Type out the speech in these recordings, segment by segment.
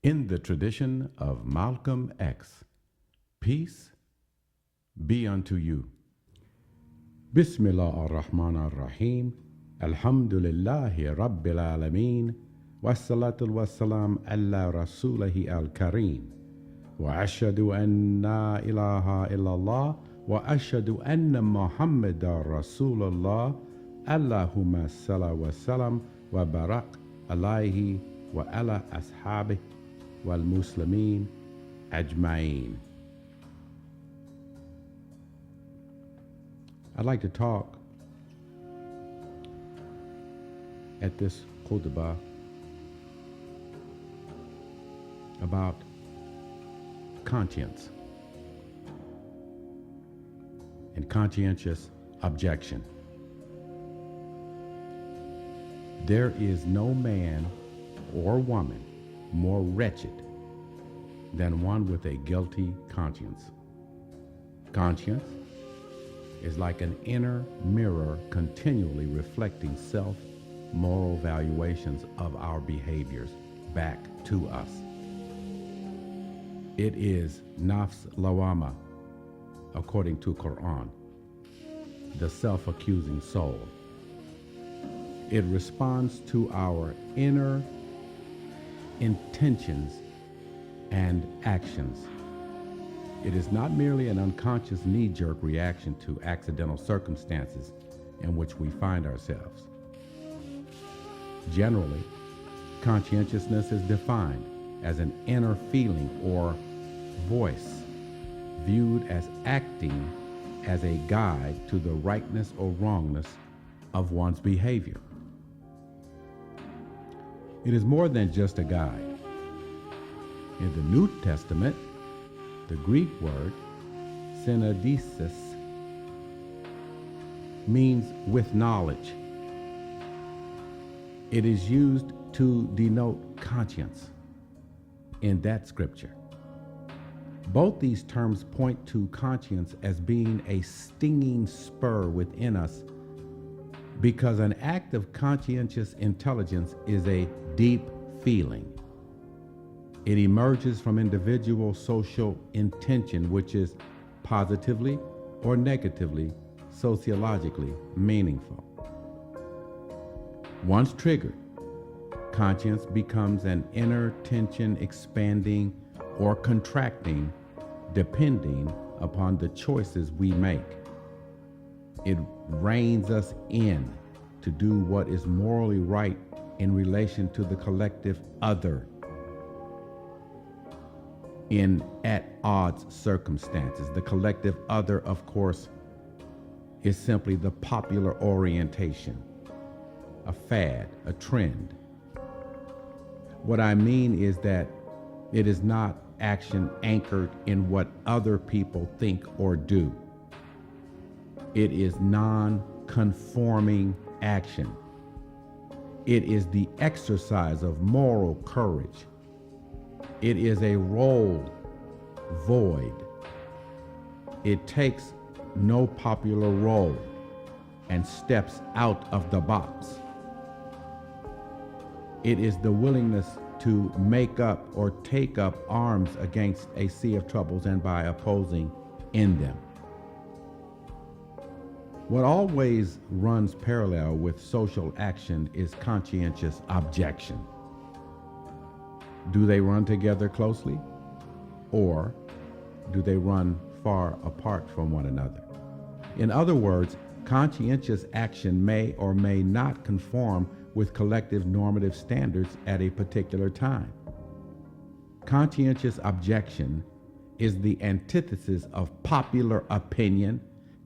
In the tradition of Malcolm X, peace be unto you. Bismillah ar-Rahman ar-Rahim. Alhamdulillahi Rabbil Alameen. Wassalatu wassalam ala Rasulihi al-Kareem. Wa ashadu an la ilaha illallah. Wa ashadu anna Muhammadan Rasulullah. Allahumma salla wa salam wa barak alayhi wa ala ashabih wal muslimin ajma'in. I'd like to talk at this Khutba about conscience and conscientious objection. There is no man or woman more wretched than one with a guilty conscience. Conscience is like an inner mirror continually reflecting self-moral valuations of our behaviors back to us. It is nafs lawama, according to Quran, the self-accusing soul. It responds to our inner intentions and actions. It is not merely an unconscious knee-jerk reaction to accidental circumstances in which we find ourselves. Generally, conscientiousness is defined as an inner feeling or voice, viewed as acting as a guide to the rightness or wrongness of one's behavior. It is more than just a guide. In the New Testament, the Greek word synodesis means with knowledge. It is used to denote conscience in that scripture. Both these terms point to conscience as being a stinging spur within us, because an act of conscientious intelligence is a deep feeling. It emerges from individual social intention, which is positively or negatively sociologically meaningful. Once triggered, conscience becomes an inner tension expanding or contracting depending upon the choices we make. It reins us in to do what is morally right in relation to the collective other in at odds circumstances. The collective other, of course, is simply the popular orientation, a fad, a trend. What I mean is that it is not action anchored in what other people think or do. It is non-conforming action. It is the exercise of moral courage. It is a role void. It takes no popular role and steps out of the box. It is the willingness to make up or take up arms against a sea of troubles and by opposing in them. What always runs parallel with social action is conscientious objection. Do they run together closely, or do they run far apart from one another? In other words, conscientious action may or may not conform with collective normative standards at a particular time. Conscientious objection is the antithesis of popular opinion,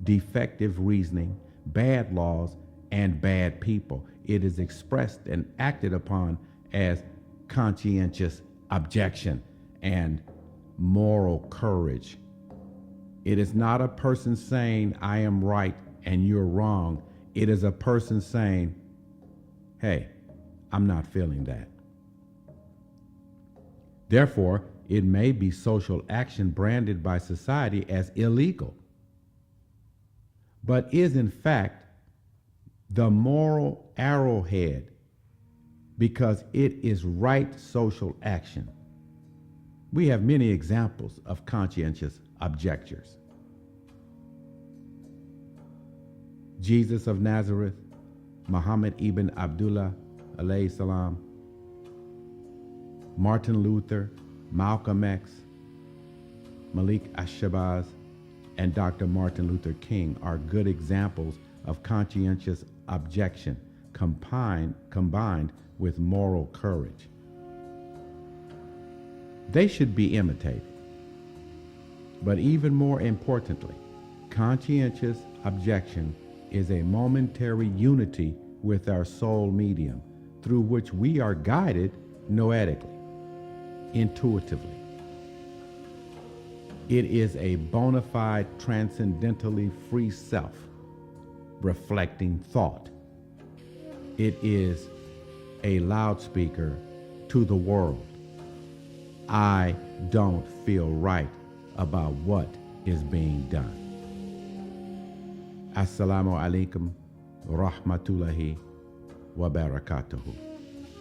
defective reasoning, bad laws, and bad people. It is expressed and acted upon as conscientious objection and moral courage. It is not a person saying, I am right and you're wrong. It is a person saying, hey, I'm not feeling that. Therefore, it may be social action branded by society as illegal, but is in fact the moral arrowhead because it is right social action. We have many examples of conscientious objectors. Jesus of Nazareth, Muhammad ibn Abdullah, alayhi salam, Martin Luther, Malcolm X, Malik Ashabaz, and Dr. Martin Luther King are good examples of conscientious objection combined with moral courage. They should be imitated. But even more importantly, conscientious objection is a momentary unity with our soul medium through which we are guided noetically, intuitively. It is a bona fide, transcendentally free self, reflecting thought. It is a loudspeaker to the world. I don't feel right about what is being done. Assalamu alaikum wa rahmatullahi wa barakatuhu.